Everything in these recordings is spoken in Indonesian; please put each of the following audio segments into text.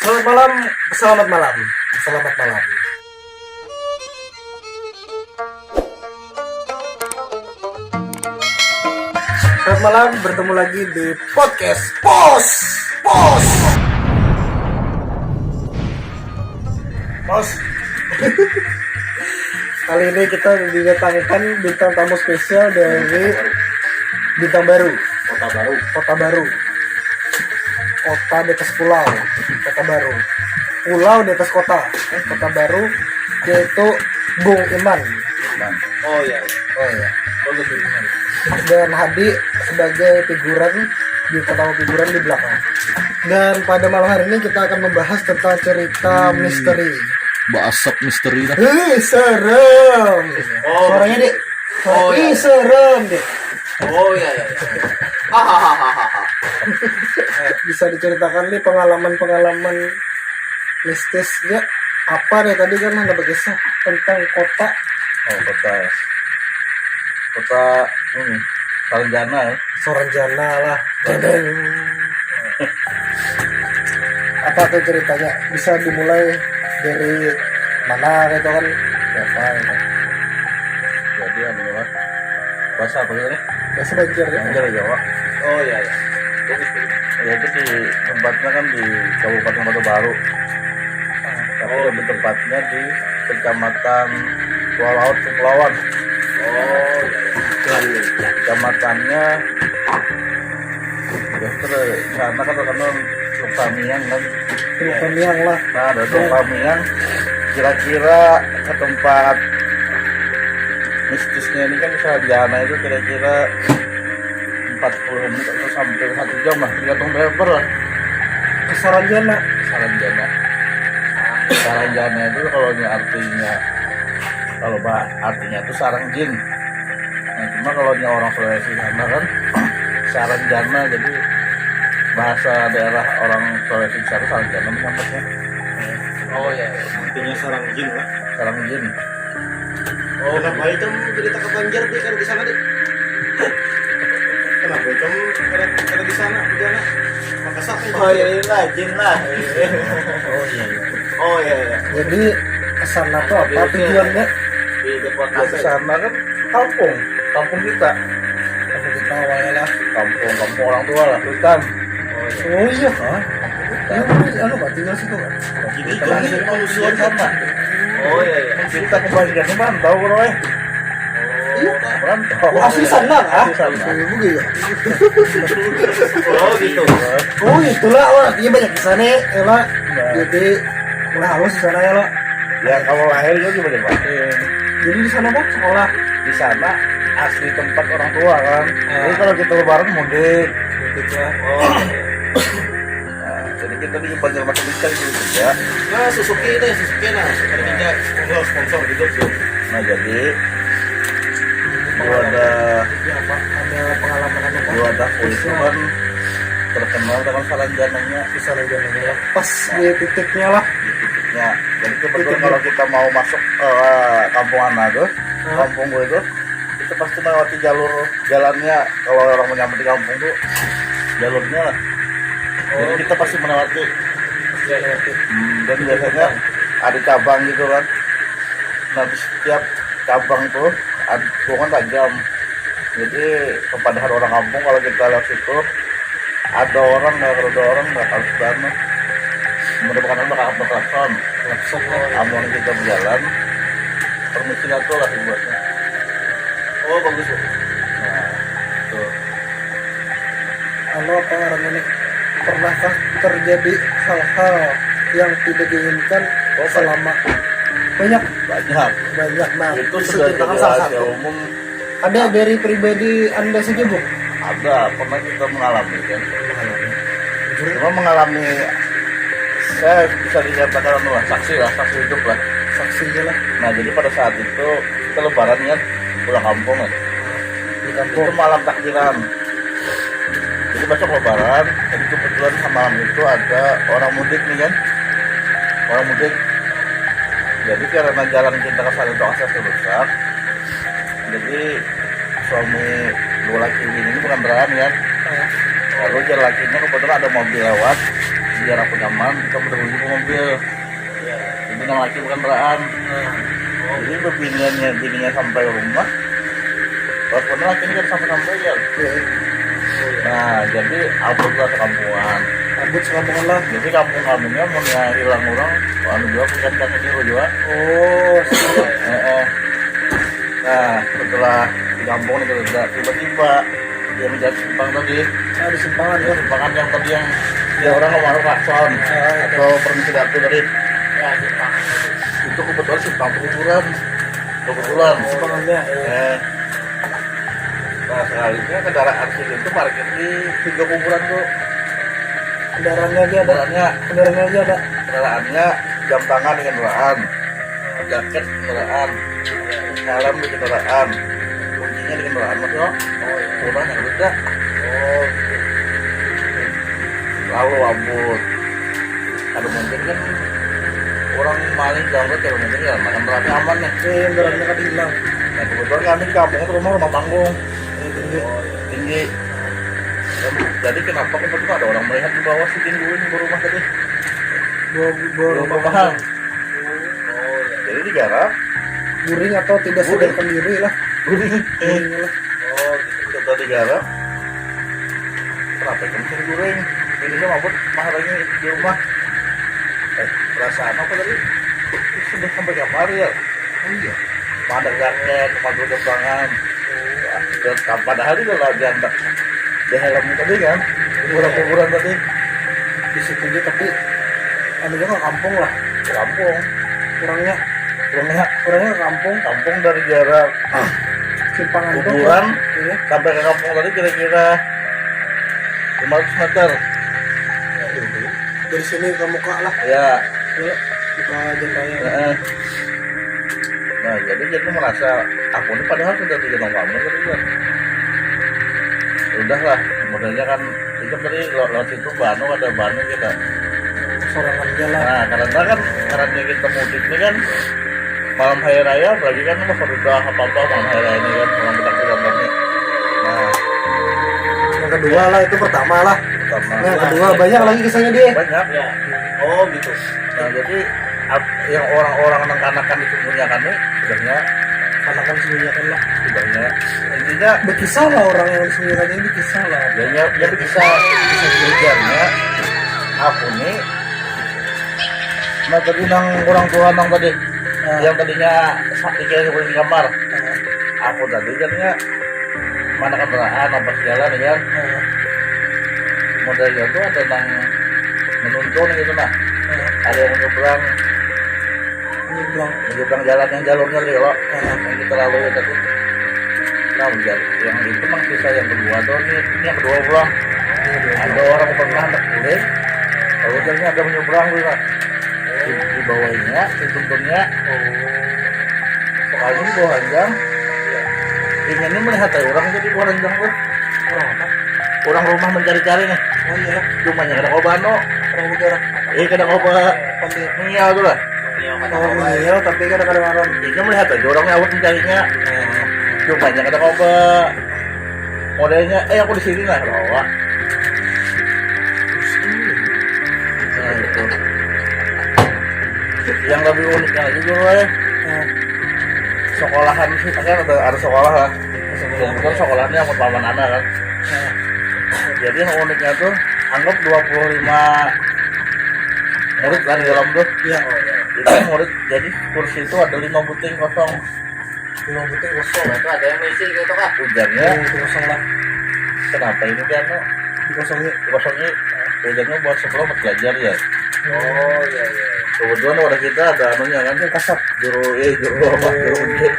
Selamat malam, selamat malam, selamat malam. Selamat malam, bertemu lagi di podcast Pos. Kali ini kita didatangkan bintang tamu spesial dari Bintang Baru, Kota Baru. Kota di atas pulau, Kota Baru. Pulau di atas kota Baru, yaitu Bung Iman. Oh iya. Bagus Iman. Dan Hadi sebagai figuran di belakang. Dan pada malam hari ini kita akan membahas tentang cerita misteri. Basap misteri lah. Serem. Suaranya dek. Serem dek. Oh iya. Hahaha. Bisa diceritakan nih pengalaman mistisnya apa deh, tadi kan ada berkisah tentang kota ini Saranjana ya. Soranjana lah. Dedeng. Apa tuh ceritanya? Bisa dimulai dari mana gitu kan? Siapa itu? Jadi adalah bahasa apa ini? Bahasa Banjar ya. Banjar Jawa. Oh iya. Ya itu di tempatnya kan di Kabupaten Kota Baru. Tapi lebih tepatnya di Kecamatan Pulau Laut Kepulauan. Oh iya. Kecamatannya ya terus sana kan terkenal Sukamiang kan. Kamiang lah. Nah dari Sukamiang kira-kira ke tempat mistisnya ini kan Saranjana itu kira-kira 40 menit atau sampai 1 jam lah, tergantung driver lah. Ke Soranjana. Saranjana itu kalau artinya itu sarang jin. Nah, cuma kalau orang Sulawesi sana kan Saranjana, jadi bahasa daerah orang Sulawesi sana Saranjana menyampaikannya. Oh iya. Artinya sarang jin lah. Sarang jin. Oh kenapa itu cerita ke Banjar deh kan di sana deh? Kenapa itu karena di sana di sana? Makassar kan? Oh iya lah jin lah. Oh iya. Jadi kesana tuh apa tujuannya? Di depan Nah, ke sana kan kampung kita, Kalau kita awalnya lah. kampung orang tua lah, hutan. Oh iya kan? Ya lu tinggal situ kan? Jadi Tenang sih, manusia sama. Oh iya. Kita kebanyakan di Mantau bro ya. Iya. Mantau. Asli sana kan? Asli sana. Juga ya. Oh gitu. Oh itulah, artinya banyak di sana ya lah. Jadi mulai halus di sana ya lah. Ya kalau lahir juga gimana batin. Jadi di sana bang sekolah. Di sana asli tempat orang tua kan. Jadi kalau kita lebaran mudik. Oh. Nah, jadi kita di Banjar Macam Ikan gitu ya. Nah Suzuki nah. Sekarang kita sponsor gitu sih. Nah jadi gua ada kulit kan terkenal dengan Saranjananya. Di sana jalannya lah. Pas di titiknya lah. Ya, jadi kebetulan kalau kita mau masuk kampung Ana tuh, kampung gue itu, kita pasti melewati jalannya. Kalau orang menyambut di kampung tuh, jalurnya lah. Jadi kita pasti melewati. Dan biasanya ada cabang gitu kan. Nah, di setiap cabang tuh, kan tajam. Jadi kepada orang kampung kalau kita lewat situ, ada orang nggak harus banget. Merupakan bakal klakson. Amun kita berjalan, permisi tuh lah dibuatnya. Oh bagus. Nah, tuh. Halo apa orang ini, pernahkah terjadi hal-hal yang tidak diinginkan selama banyak? Nah Itu bisa sudah ceritakan jadi salah rahasia satu. umum. Ada dari pribadi anda saja bu? Ada, pernah kita mengalami kan. Cuma mengalami, saya bisa dikatakan saksi hidup lah. Saksinya lah Nah jadi pada saat itu kita lebaran kan pulang kampung kan. di kampung. Itu malam takbiran. Jadi besok lebaran, jadi kebetulan malam itu ada orang mudik nih kan. Orang mudik. Jadi karena jalan kita ke sana itu akses rusak. Jadi suami dua laki ini bukan berani kan. Lalu jalan lakinya kebetulan ada mobil lewat, sejarah pengaman kita berdahulu ke mobil. Jadi yang laki bukan beraan. Jadi bininya sampai rumah. Pas bener laki ini kan sampai ya. Nah jadi abutlah sekampungan. Abut sekampungan lah. Jadi kampung kaminya mau hilang orang, anu juga bukan kan ini juga. Oh, Nah setelah di kampung itu tiba-tiba dia menjadi simpang tadi. di simpangan Ya, tuh. simpangan yang tadi yang dia orang ngomong klakson atau permisi datu tadi. Itu kebetulan simpang kuburan. Kebetulan. Simpangannya. Nah sekalinya kendaraan itu parkir di pinggir kuburan tuh. Kendaraannya aja ada. Kendaraannya Jam tangan di kendaraan, jaket di kendaraan, helm di kendaraan, kuncinya di kendaraan mas yo. Orang yang beda. Lalu abut. Ada mungkin kan orang maling jangkut kalau mungkin ya makan berarti aman nih. kendaraannya kan hilang. Nah kebetulan kami di kampung itu rumah panggung tinggi. Jadi kenapa kebetulan ada orang melihat di bawah si tinggi ini rumah tadi. Bawa Rumah. Jadi digarap. guring atau tidak sadarkan diri lah. Guring. Guring lah. Kita digarap. Kenapa kamu sini guring? Ini kan mabut mahalnya di rumah. Perasaan apa tadi? Sudah sampai kamar ya? Iya. Pada jaket, madu depangan. Padahal itu lah janda. Di helm tadi kan? Kuburan tadi. Di situ dia tapi anu juga kampung lah. Kampung. Kurangnya kampung. Kampung dari jarak Simpangan itu. kuburan Iya. sampai ke kampung tadi kira-kira 500 meter. Dari sini ke muka lah. Ya. Ya. Muka jembatan. Nah jadi kita merasa aku ini padahal sudah di gendong kamu tadi kan. Udahlah, modelnya kan itu tadi lewat situ Bandung ada Bandung kita. Sorangan jalan. Nah karena kita mudik ini kan malam hari raya, berarti kan mau udah apa-apa malam hari raya ini kan malam kita ini. Nah Yang kedua lah itu pertama lah. pertama. Yang kedua banyak lagi kisahnya dia. Banyak. Ya. Oh gitu. Nah jadi yang orang-orang anak-anakan disembunyikan ini sebenarnya Kanakan sembunyikan lah. intinya Berkisah lah orang yang sembunyikan ini berkisah lah. dia bisa belajarnya aku nih nah tadi nang orang tua nang tadi yang tadinya dikira seperti di kamar aku tadi jadinya mana kendaraan apa segala nih kan modelnya tuh ada nang menuntun gitu nah ada yang menyeberang jalan yang jalurnya lewat yang kita lalui tadi. Nah yang itu memang kisah yang kedua tuh ini yang kedua pulang ada orang pernah terkulit lalu jalannya ada menyeberang juga di bawahnya dituntunnya soalnya di bawah ranjang ini melihat orang jadi bawah ranjang tuh orang rumah mencari-cari nih rumahnya kadang obano kadang oba mengial tuh lah Menghil tapi kadang-kadang orang dia melihat aja orang ngawut mencarinya rumahnya kadang oba modelnya aku di sini lah rawa. Nah gitu. Yang lebih uniknya lagi gue sekolahan sih kan ada sekolah lah kemudian sekolahnya yang paman anak kan jadi yang uniknya tuh anggap 25 murid lah di dalam tuh ya itu murid jadi kursi itu ada 5 buting kosong Itu ada yang misi gitu kan? ujarnya itu kosong lah kenapa ini kan dikosongnya ujarnya buat sekolah buat belajar ya Oh iya. kebetulan wadah kita ada anunya kan yang kasar juru apa juru ujian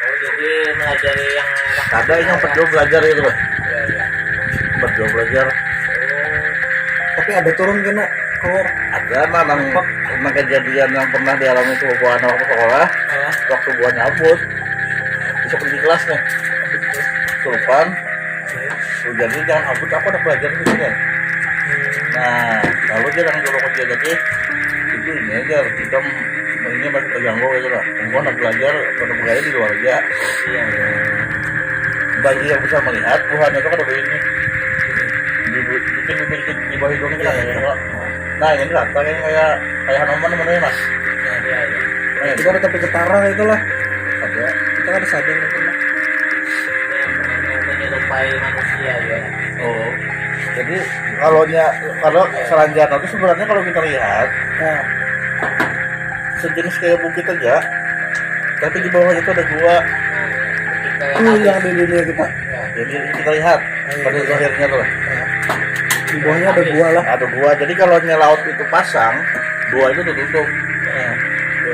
Oh jadi mengajari yang ada yang pedul belajar itu loh pedul belajar tapi ada turun kena keluar ada nang kejadian yang pernah dialami itu buah anak sekolah waktu buah nyabut besok di kelas nih kelupaan jadi jangan abut aku udah belajar gitu kan nah lalu dia yang dulu kerja jadi itu ini aja kita ini masih terganggu gitu lah gua nak belajar pada budaya di luar aja bagi yang bisa melihat Tuhan itu kan ada ini di bikin di bawah hidungnya kan ya. Nah ini lah kayak Hanoman namanya mas. Iya. Kita ada tapi ketara itulah. Ada. Kita ada sadar itu lah. Yang menyerupai manusia ya. Oh. Jadi kalau Saranjana itu sebenarnya kalau kita lihat Nah, sejenis kayak bukit aja, tapi di bawahnya itu ada gua. yang di dunia kita. Jadi kita lihat pada akhirnya tuh. Di bawahnya ada gua lah. Ada gua. Jadi kalau laut itu pasang, gua itu tertutup.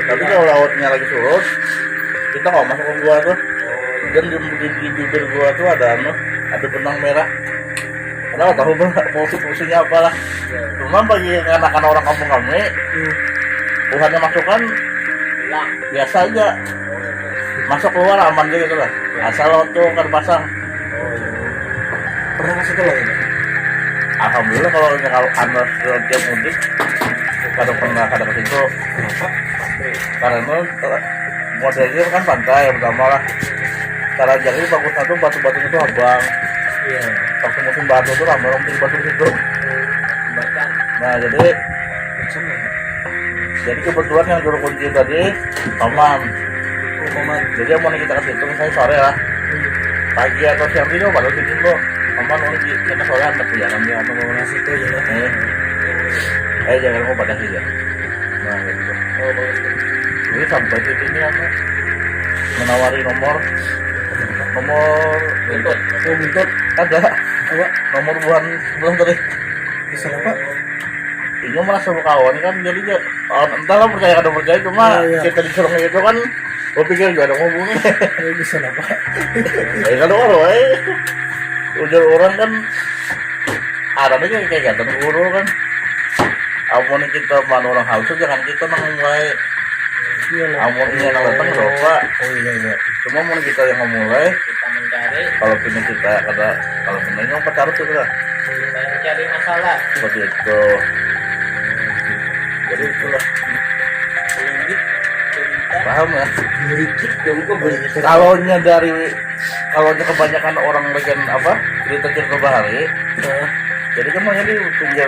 Tapi kalau lautnya lagi surut, kita nggak masuk ke gua tuh. Dan di bibir gua tuh ada benang merah. Karena nggak tahu fungsinya apa lah. Cuma bagi anak-anak orang kampung kami, Tuhannya masukkan biasa aja. Masuk keluar aman aja gitu lah. Asal tuh kan pasang. Pernah kasih tuh ini. Alhamdulillah kalau anak tiap mudik kadang pernah kadang ke situ. Karena modelnya kan pantai yang pertama lah. Cara jadi bagusnya tuh batu-batunya tuh abang. Iya. Waktu musim batu tuh ramai di batu situ. Bahkan Nah jadi kebetulan yang guru kunci tadi aman. Jadi yang mau kita ke situ misalnya sore lah. Pagi atau siang itu baru di situ aman mau kita sore anak perjalanan dia atau mau nasi itu ya. Jangan mau pada sih ya. Nah gitu. Jadi sampai di sini aku menawari nomor buntut. Oh, buntut. Ada Apa? nomor bulan tadi. Bisa apa? Ini merasa kawan kan jadi entahlah percaya atau percaya cuma Iya. kita disuruh itu kan gue pikir gak ada ngomongnya. Bisa apa? Kalau orang ujar orang kan ada aja kayak gatan guru kan. Amun kita mana orang halus jangan kita mulai. Iya lah. Amun ini yang datang berapa? Oh iya. Cuma mau kita yang memulai. kita mencari, Kalau punya kita kalau punya yang pacarut itu lah. kita mencari masalah. Seperti itu. Jadi itulah. Paham ya? Kalaunya kebanyakan orang bagian apa cerita bahari, jadi kan mau di pinggir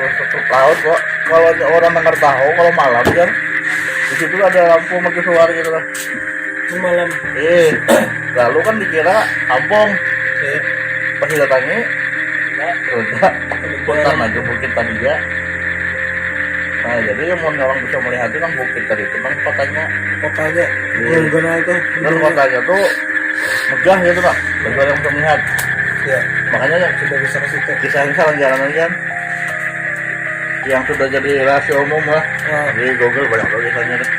laut kok. Kalau orang dengar tahu kalau malam kan di situ ada lampu mercusuar gitu lah. Itu malam. Lalu kan dikira kampung. Pas didatangi, udah hutan aja bukit tadi ya. Nah jadi yang mau orang bisa melihat itu kan bukit tadi itu kan kotanya. Kotanya. Gimana itu? Dan kotanya tuh megah gitu pak. Bagi orang yang bisa melihat. Ya. Makanya yang Sudah bisa ke situ. kisahnya jalan kan yang sudah jadi rahasia umum lah. Di Google banyak banget kisahnya deh.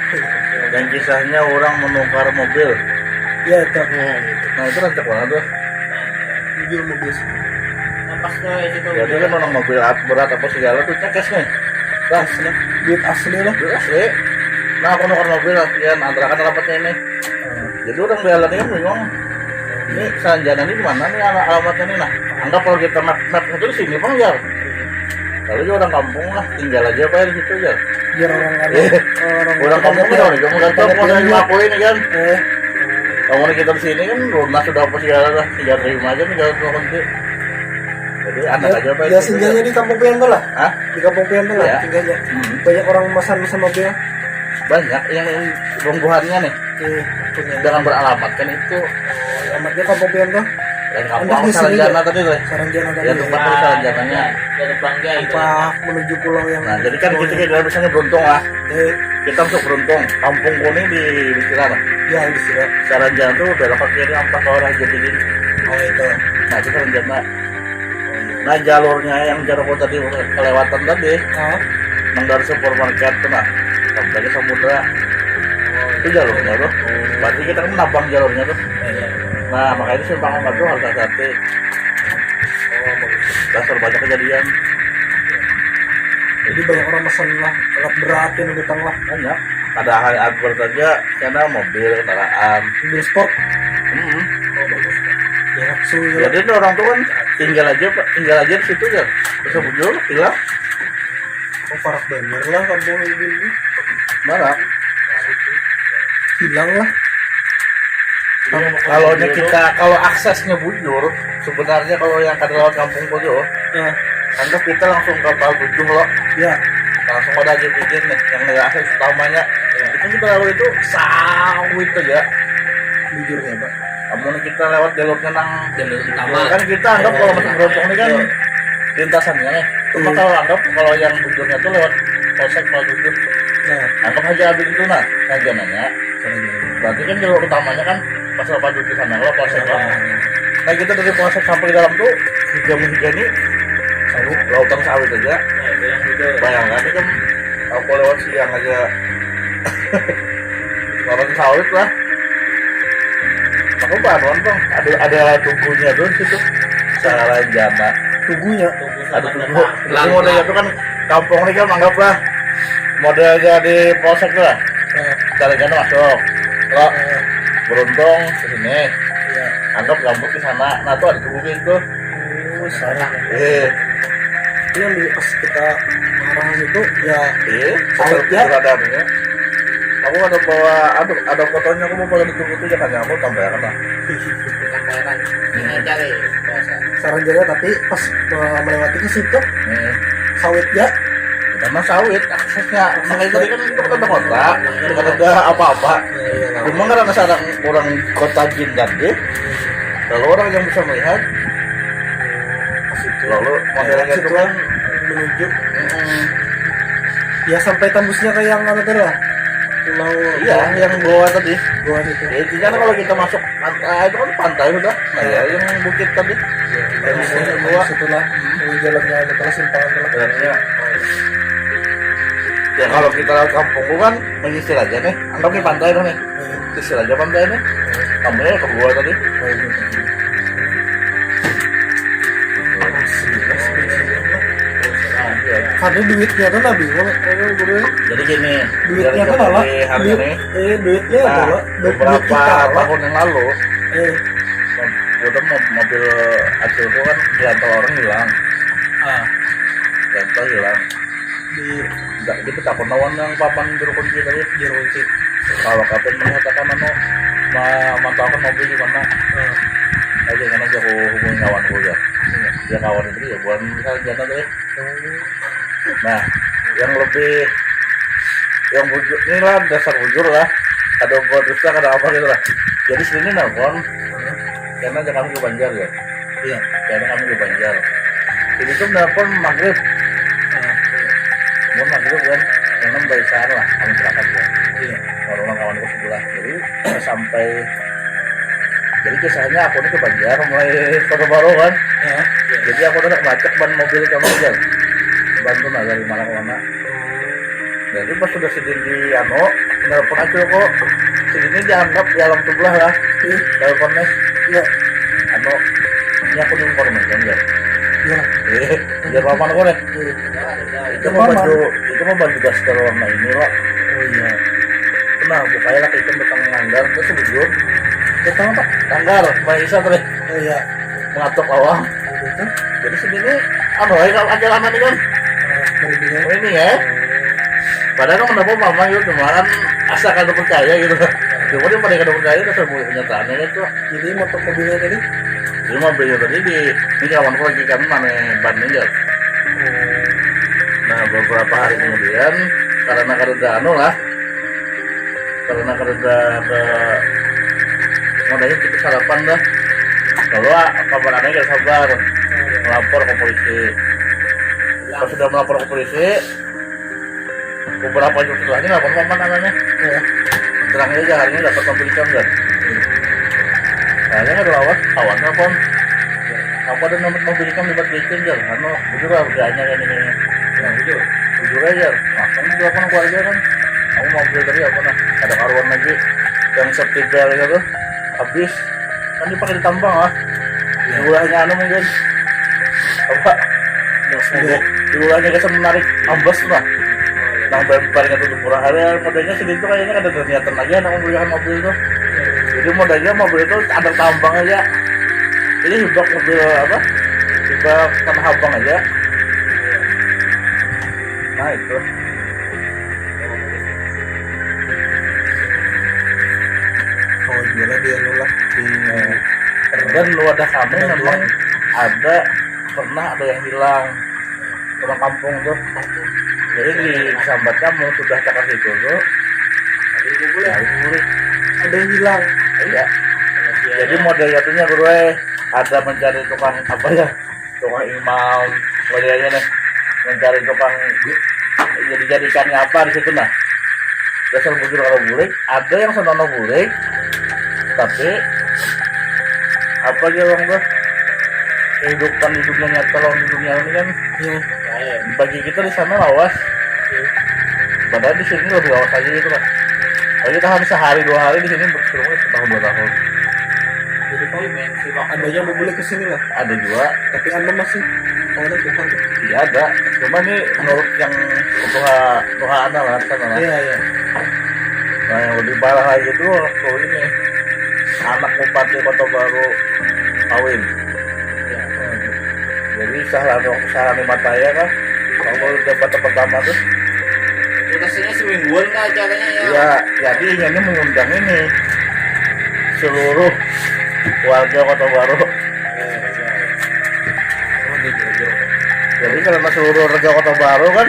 Dan kisahnya orang menukar mobil. Ya itu. Nah itu rancak banget tuh. Mobil mobil. Pas ke situ. Jadi kan orang mobil berat apa segala tuh cekes nih. Asli. Duit asli lah. Duit asli. Nah aku nukar mobil sekian antara kan rapatnya ini. Jadi orang jalan ini bingung. Ini Saranjana ini di mana nih alamatnya nih? Nah anggap kalau kita map itu di sini bang ya. Lalu dia orang kampung lah tinggal aja apa ya di situ ya. Biar orang Orang kampung kan orang kamu kan tahu mau dari aku ini kan. Kamu kita di sini kan rumah sudah apa segala lah tinggal terima aja tinggal nanti. Jadi anak aja apa ya singgahnya di Kampung Pianto lah. Hah? Di Kampung Pianto lah Ya. tinggalnya. Banyak orang memesan mobil. Banyak yang ronggohannya nih Punya. dengan beralamatkan itu Alamatnya Kampung Pianto. dan kampung Entah di sini Saranjana juga. tadi tuh. Saranjana tadi. Ya tempat dari Saranjananya. Dari bangga itu. Apa menuju pulau yang. Nah jadi kan kita kayak misalnya beruntung lah. Kita untuk beruntung kampung kuning di Cikarang. Ya di sini. Saranjana tuh belok ke kiri ampas ke arah Jatitin. Oh itu. Nah itu Saranjana. Nah jalurnya yang jalur tadi kelewatan tadi yang dari supermarket tuh nah sampai ke samudra itu jalurnya tuh. Berarti kita kan menabang jalurnya tuh. Nah makanya itu simpang empat tuh harus hati-hati. Dasar banyak kejadian. Jadi banyak orang pesan lah alat berat yang datang lah. Banyak. Ada hari akbar saja karena mobil kendaraan. Mobil sport. Ya su. Jadi itu orang tuh kan tinggal aja di situ ya. Bisa bujur hilang. Oh parah bener lah kampung ini. Mana? Hilang lah. Kalau aksesnya bujur, sebenarnya kalau yang kada lewat kampung Pojo, Nah, anggap kita langsung ke Pal 7 loh, Ya. langsung pada aja bikin nih yang akses utamanya. Itu kita lalu itu sawit aja. Jujur ya, Pak. Namun kita lewat jalurnya nang jalur utama. kan kita anggap kalau masuk Brompong ini kan lintasannya nih. Cuma kalau anggap kalau yang bujurnya tuh lewat Polsek Pal 7. Nah, Anggap aja abis itu nah nanya. Berarti kan jalur utamanya kan pas Pal 7 sana kalau Polsek lah. Nah kita dari Polsek sampai dalam tuh jam hujan nih sawit, lautan sawit aja. Bayangkan ini kan aku lewat siang aja lautan sawit lah. Aku baruan bang, ada tunggunya tuh di situ. Sarajana. tunggunya. Ada tunggu. Jadi modelnya itu kan kampung ini kan anggaplah modelnya di Polsek lah. Nah, Sarajana masuk. Kalau beruntung ke sini, ya. anggap gambut di sana. Nah tuh ada tunggu itu. Oh, salah. Ini yang pas kita arahan itu ya Sawit ya. Radarnya. Aku ada bawa, ada fotonya. Aku mau bawa ditunggu tuh jangan nyamuk tambah kan lah. Samparan ini cari biasa. Sarajaya tapi pas melewati ke situ sawit ya. Karena sawit aksesnya, makanya tadi kan itu kan ada kota, bukan ada apa-apa. Cuma karena sekarang orang kota Jindan deh, kalau orang yang bisa melihat, lalu modelnya itu kan menuju ya sampai tembusnya ke yang apa tuh lah. Pulau iya yang bawah tadi. gua itu. Ya intinya kalau kita masuk pantai itu kan pantai udah, nah ya yang bukit tadi. Yang Misalnya bawah bawah. setelah jalannya ada terus simpangan telah. Sebenarnya ya kalau kita lewat kampung kan menyisir aja nih, anggap nih pantai dong nih, sisir aja pantai nih, kampungnya ke bawah tadi. Nah, iya. Karena duitnya kan nabi, kalau gue Jadi gini, duitnya dari kan lah, hari ini, duitnya nah, adalah duit beberapa kita lah. tahun yang lalu, Eh, udah mobil Acilku kan diantar orang hilang, diantar hilang. Di petakonawan yang papan juru kunci tadi, juru kunci. Kalau kapten mengatakan mantaukan mobil di mana, aja kan aja aku hubungi kawan gue ya. Dia kawan itu ya, bukan misalnya jana tadi. Nah, yang lebih yang bujur ini lah dasar bujur lah, ada buat dusta ada apa gitu lah. Jadi sini nelfon karena kami ke Banjar ya. Iya. Karena kami ke Banjar. Jadi itu nelfon maghrib. Mau maghrib kan, karena barisan lah kami berangkat ya. Iya. Orang kawanku sebelah. Jadi sampai jadi kisahnya aku ini ke Banjar mulai Kota Baru kan. Ya. Jadi aku udah macet ban mobil kamu aja. Bantu lah dari mana ke mana. Jadi pas sudah sedih di nelfon aja kok. Sedihnya dianggap di alam tubuh lah. Teleponnya, Iya. ini aku diinformasikan ya. Iya. Biar paman aku nih. Itu mah Paman. baju daster warna ini lah. Oh iya. Nah, bukanya laki itu betang nganggar, terus bujur. Betang apa? Nganggar, Mbak Isa tadi Oh iya. mengatok lawang. Itu. Jadi segini, kalau ajaran ini kan, Dari dia. oh ini ya. Padahal kan kenapa mama gitu, kemarin asal kada percaya gitu. Cuma dia pada kada percaya, terus semua kenyataannya itu. Jadi motor mobilnya tadi. Jadi mobilnya tadi ini kawanku lagi kami mana Bandung ya. Nah beberapa hari kemudian karena kerja lah, karena kerja ke modalnya kita sarapan dah. Kalau kabar aneh gak sabar melapor ke polisi. Pas sudah melapor ke polisi, beberapa jam setelahnya lapor paman anaknya. Ya. Terangnya aja hari ini dapat mobil kan. Kayaknya nggak lawas, kawan telepon. Apa ada nomor mobil kan dibuat bikin kan? Anu, jujur lah harganya kan ini. Nah, jujur aja. Nah, kan juga apa keluarga kan? Aku mobil tadi apa nah? Ada karuan lagi yang safety belt gitu, habis kan dipakai di tambang lah. Diulangnya anu mungkin apa? Diulangnya kesan menarik ambas lah. Nang barangnya tutup murah hari modalnya segitu kayaknya ada niatan lagi anak membelikan mobil itu. Jadi modalnya mobil itu ada tambang aja. Jadi hibak mobil apa? Hibak tanah abang aja. Nah itu. Oh gila dia nolak di. Dan wadah kami memang ada pernah ada yang hilang. orang kampung tuh. Jadi di sambat kamu sudah cakap itu tuh. Ada yang hilang. Iya. Jadi model jatuhnya gue ada mencari tukang apa ya, tukang imam, modelnya nih mencari tukang jadi jadikannya apa di situ nah. Dasar bujur kalau burik, ada yang senono burik, tapi apa aja orang tuh kehidupan di dunia nyata kalau di dunia ini kan Ya. bagi kita di sana lawas. Padahal di sini lebih lawas aja gitu lah. Kalau kita harus sehari 2 hari di sini berkurang setahun 2 tahun. Jadi kalau adanya mau boleh kesini lah. Ada juga, Tapi anda masih ada Tuhan. iya ada. Cuma nih menurut yang Tuhan lah sana lah. Iya iya. Nah yang lebih parah lagi itu waktu ini anak bupati Kota Baru kawin. Jadi salah mata ya kan. Kalau debat pertama tuh, Lokasinya semingguan kah acaranya ya? ya jadi ini mengundang ini seluruh warga Kota Baru. Jadi karena seluruh warga Kota Baru kan,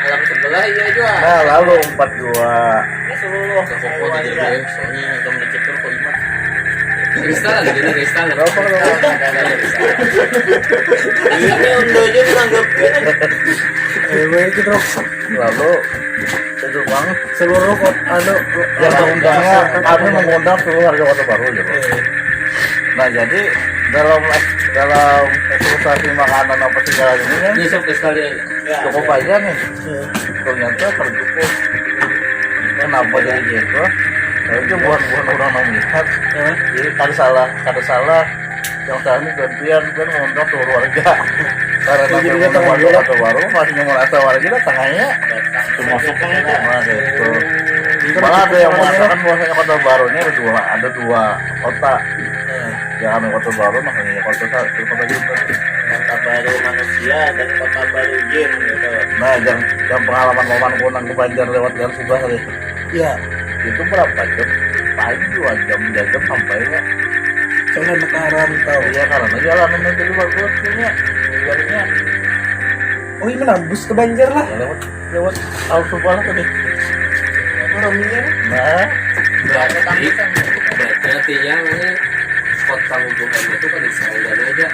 Alam sebelah iya juga. nah lalu 42 Ini seluruh. Koko di jadi soalnya kamu dicekor kok iman. Kristal lagi jadi kristal. berapa Ini udah aja menanggapin. Baik gitu. lalu itu bang Seluruh yang mengundangnya kami mengundang seluruh warga Kota Baru gitu. Nah jadi dalam eksploitasi makanan apa segala ini kan Ini sok kristal ya. cukup aja nih. Ternyata tercukup. Kenapa jadi gitu? Nah itu bukan orang mau melihat. Jadi kada salah yang kami gantian kan mengundang seluruh warga. Karena Jadi nanti datang warga juga. Kota Baru masih merasa warga datangnya termasuk kan itu. Nah gitu. Malah ada yang mengatakan bahwasanya Kota Baru ini ada dua kota. Jangan Kota Baru makanya kota Jumat. Kota Baru manusia dan Kota Baru jin gitu. Nah yang pengalaman momen kunang ke Banjar lewat Jalan Subah tadi Iya. itu berapa jam? Pagi 2 jam 3 jam sampai ya. Soalnya makaran tahu. Iya karena jalanan itu juga bagus jadinya Oh ini menambus ke Banjar lah. lewat Jalan Subah lah tadi. Orangnya. Nah Berarti artinya ini kota hubungan itu kan Israel aja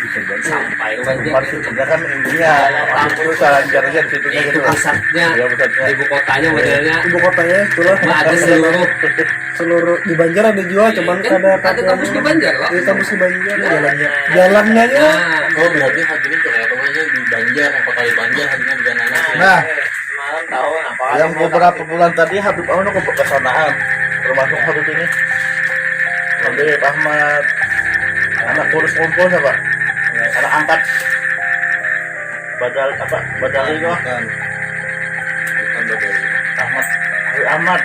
bisa jadi sampai ke Banjar. maksudnya kan intinya itu saranjarnya di situ Itu gitu lah. pusatnya, Iya pusatnya. ibu kotanya modelnya. Ibu kotanya itulah. Ada Seluruh di Banjar ada jual, cuman Kan kada ada kampus di Banjar loh. Di kampus di Banjar jalannya aja. Nah, Oh berarti hatinya kayak temannya di Banjar, yang kota di Banjar hatinya di Ganana. Nah Malam tahu apa? yang beberapa bulan tadi Habib Ahmad ke kesanaan termasuk Habib ini Habib Ahmad anak kurus kumpul siapa? Anak angkat badal itu Bukan Badai. Ahmad Habib Ahmad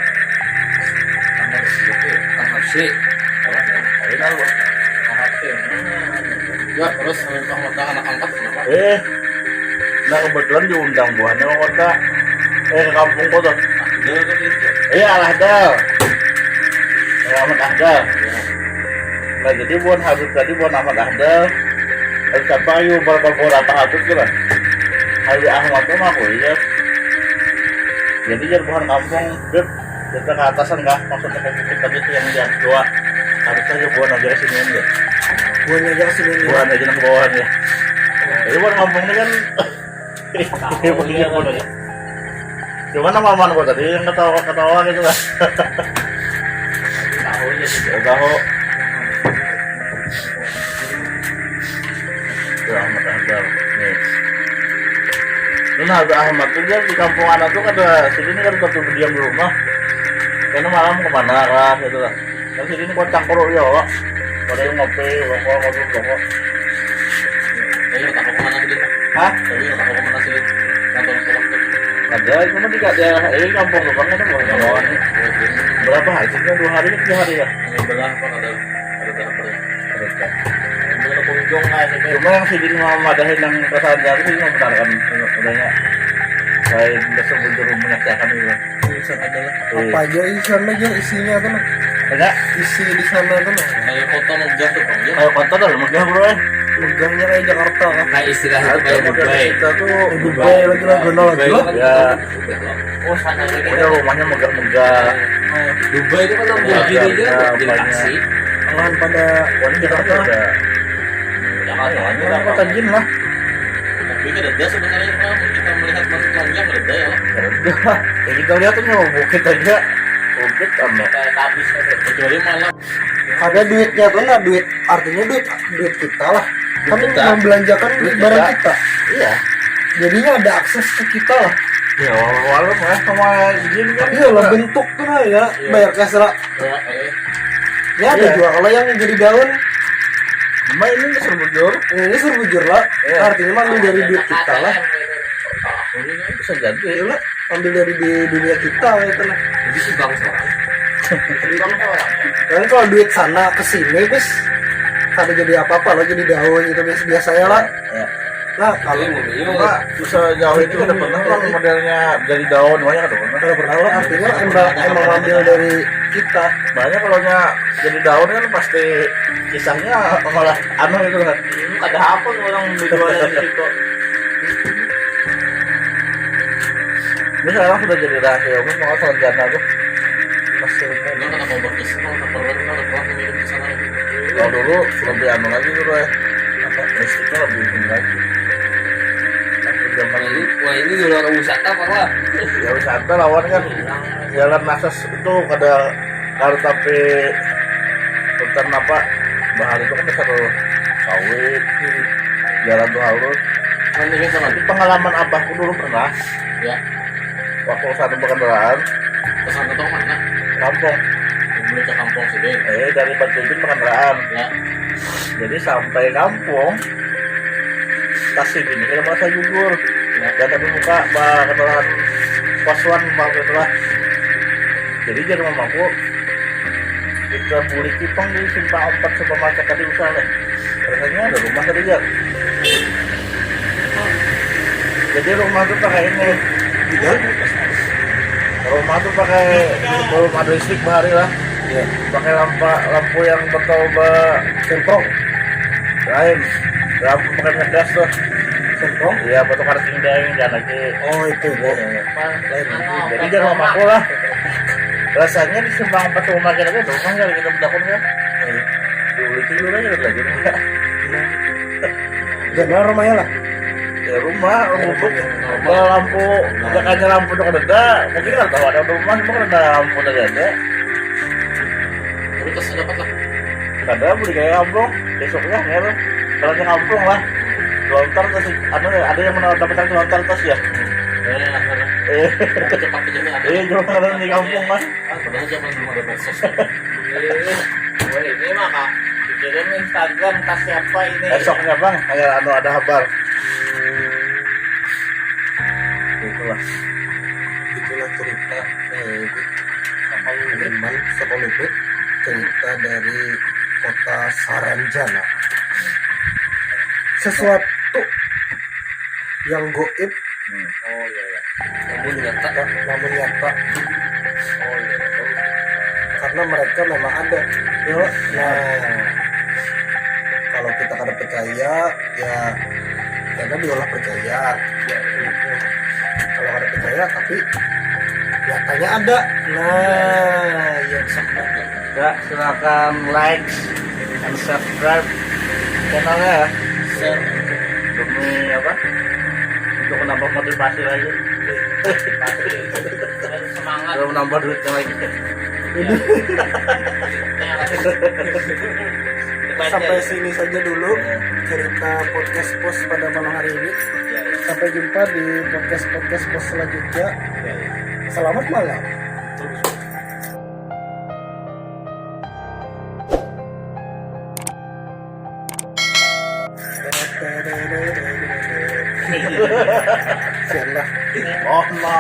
Ahmad Syekh. Kenal Bu. Ya terus Ahmad anak angkat kenapa? Nah kebetulan diundang buahnya ke kota ke kampung kota Dia kan itu. iya Al-Ahdal Ahmad Ahdal nah jadi buat Habib tadi buat Ahmad Ahdal siapa ayo beberapa Habib gitu lah Habib Ahmad tuh aku iya jadi jadi bukan kampung Beb kita ke atasan kah maksudnya ke bukit tadi tuh yang di atas dua harusnya aja buat aja sini aja Buat aja sini. buat aja ke bawah ya jadi buat kampung ini kan begini buat aja cuman nama mana buat tadi yang ketawa gitu lah Tahunya sih. tahu ya Ahmad Ahdal nih Habib Ahmad tuh dia di kampung anak tuh ada sini kan tetap diam di rumah karena malam kemana lah gitu lah kan sini kok cangkruk ya Wak pada yang ngopi rokok Tapi tak mau kemana sih? hah Tapi tak mau kemana sih? Kantor sekolah. ada cuma di daerah ini kampung lu kan banyak bawaan berapa hari sih 2 hari 3 hari ya Hanya belah apa ada berapa? Ada pengunjung lah ini. cuma yang sini mau madahin yang kesalahan jari sih mau benar kan udahnya saya tidak sebelum menyaksikan itu adalah apa aja di sana aja isinya kan. enggak Isi di sana kan. Kayak kota megah tuh bang. kayak kota dah megah bro megangnya kayak Jakarta kan. Kayak istilah itu kayak Dubai. kita tuh Dubai lagi lah gono lagi Dubai lah. kan Ya. oh sana lagi pokoknya rumahnya megah-megah. Dubai itu kan Lamborghini aja Ya, jadi banyak. taksi. Malahan pada Pokoknya Jakarta ada. Ini lah kota jin lah. Tapi kan reda sebenarnya kalau kita melihat masuk panjang reda ya. Udah. Ya kita lihat tuh mau bukit aja. Bukit anu. Kayak habis kecuali malam. ada duitnya tuh nggak duit artinya duit kita lah kan Kita. membelanjakan Duit barang kita. kita Iya. jadinya ada akses ke kita lah Ya walau ya sama izin kan. iya lah bentuk tuh lah ya bayar cash lah ya ada Iya. juga kalau yang jadi daun Cuma ini kesel bujur. ini suruh bujur lah Iya. artinya mah ambil dari duit kita lah Bisa jadi. ya lah ambil dari di dunia kita lah itu lah Jadi sumbang seorang. dan kalau duit sana ke sini bis kada jadi apa-apa lo jadi daun itu biasanya lah Ya. nah Kalau kalau Cuma bisa jauh itu ada pernah kan modelnya dari daun banyak ada pernah. kalau pernah lo artinya emang ambil dari kita Banyak kalau nya jadi daun kan pasti kisahnya malah aneh itu kan. Ada apa orang berjualan di situ? Ini sekarang sudah jadi rahasia umum mau sarjana tuh. Masih umum. Enggak kenapa berbisnis kalau tak perlu orang mengirim ke sana. Kalau dulu lebih anu lagi dulu ya. Apa listriknya lebih ini lagi. Waktu zaman Wah ini di luar wisata apa lah? ya wisata lawan kan jalan Nasas itu ada tapi hutan apa bahari itu kan satu sawit jalan tuh halus. Mendingin sama Tapi pengalaman abahku dulu pernah ya. waktu satu kendaraan Pesan ke mana? kampung Beli ke kampung sini. dari Batu Ujung kendaraan Ya. jadi sampai kampung tasik ini kita masa gugur Ya. dan tapi buka kendaraan pasuan waktu itu lah jadi jadi mamaku kita beli kipang di simpang 4 supermarket tadi misalnya rasanya ada rumah tadi ya jadi rumah tuh pakai ini ya rumah tuh pakai rumah listrik bahari lah ya pakai lampu yang betul sentong lain lampu pakai ngegas tuh sentong iya betul karting deng dan lagi oh itu ya jadi jangan mamaku lah rasanya di simpang 4 rumah kita tuh rumah kali kita berdakun kan dulu itu dulu aja lagi jangan rumahnya lah ya rumah untuk kalau lampu makanya lampu udah ada mungkin nggak tahu ada rumah cuma kan ada lampu udah ada Terus dapat lah. nggak ada beli kayak kampung besoknya ya lo kalau yang kampung lah lontar terus ada yang mau dapat lagi lontar terus ya Cepat kejadian ada. cuma ada di kampung mas Padahal zaman belum ada medsos. Ini mah kak. Kirim Instagram tas siapa ini? besoknya bang kayak ada kabar itulah itulah cerita teman sekoliput cerita dari kota Saranjana sesuatu yang goib Oh iya iya. Namun nyata namun nyata Oh iya. karena mereka memang ada ya nah kalau kita kada percaya ya karena diolah percaya ya, kalau kada percaya tapi nyatanya ada nah yang sama ya silakan like and subscribe channelnya ya Share. demi apa untuk menambah motivasi lagi Semangat. untuk menambah duitnya lagi sampai sini saja dulu cerita podcast pos pada malam hari ini sampai jumpa di podcast pos selanjutnya selamat malam Sialah. oh no